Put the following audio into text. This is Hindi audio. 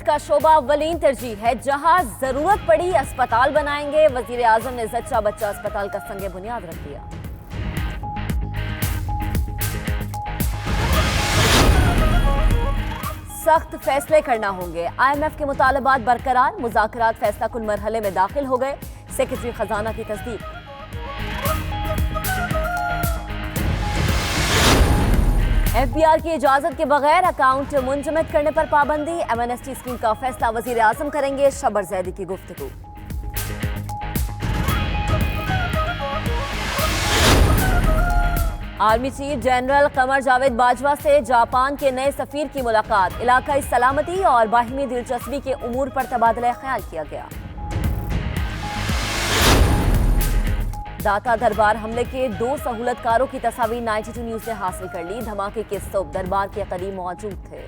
का शोबा अव्वलीन तरजीह है, जहां जरूरत पड़ी अस्पताल बनाएंगे। वजीर आजम ने जच्चा बच्चा अस्पताल का संगे बुनियाद रख दिया। सख्त फैसले करना होंगे, IMF के मुतालबात बरकरार। मुज़ाकरात फैसला कुन मरहले में दाखिल हो गए, सेक्रेटरी खजाना की तस्दीक। FBR की इजाजत के बगैर अकाउंट मुंजमद करने पर पाबंदी। MNST स्कीम का फैसला वजीर आजम करेंगे, शबर जैदी की गुफ्तगू। Army chief general Qamar Javed Bajwa से जापान के नए सफीर की मुलाकात। इलाकाई सलामती और बाहिमी दिलचस्पी के उमूर पर तबादला ख्याल किया गया। दाता दरबार हमले के 2 सहूलतकारों की तस्वीर 92 न्यूज ने हासिल कर ली। धमाके के सुबह दरबार के करीब मौजूद थे।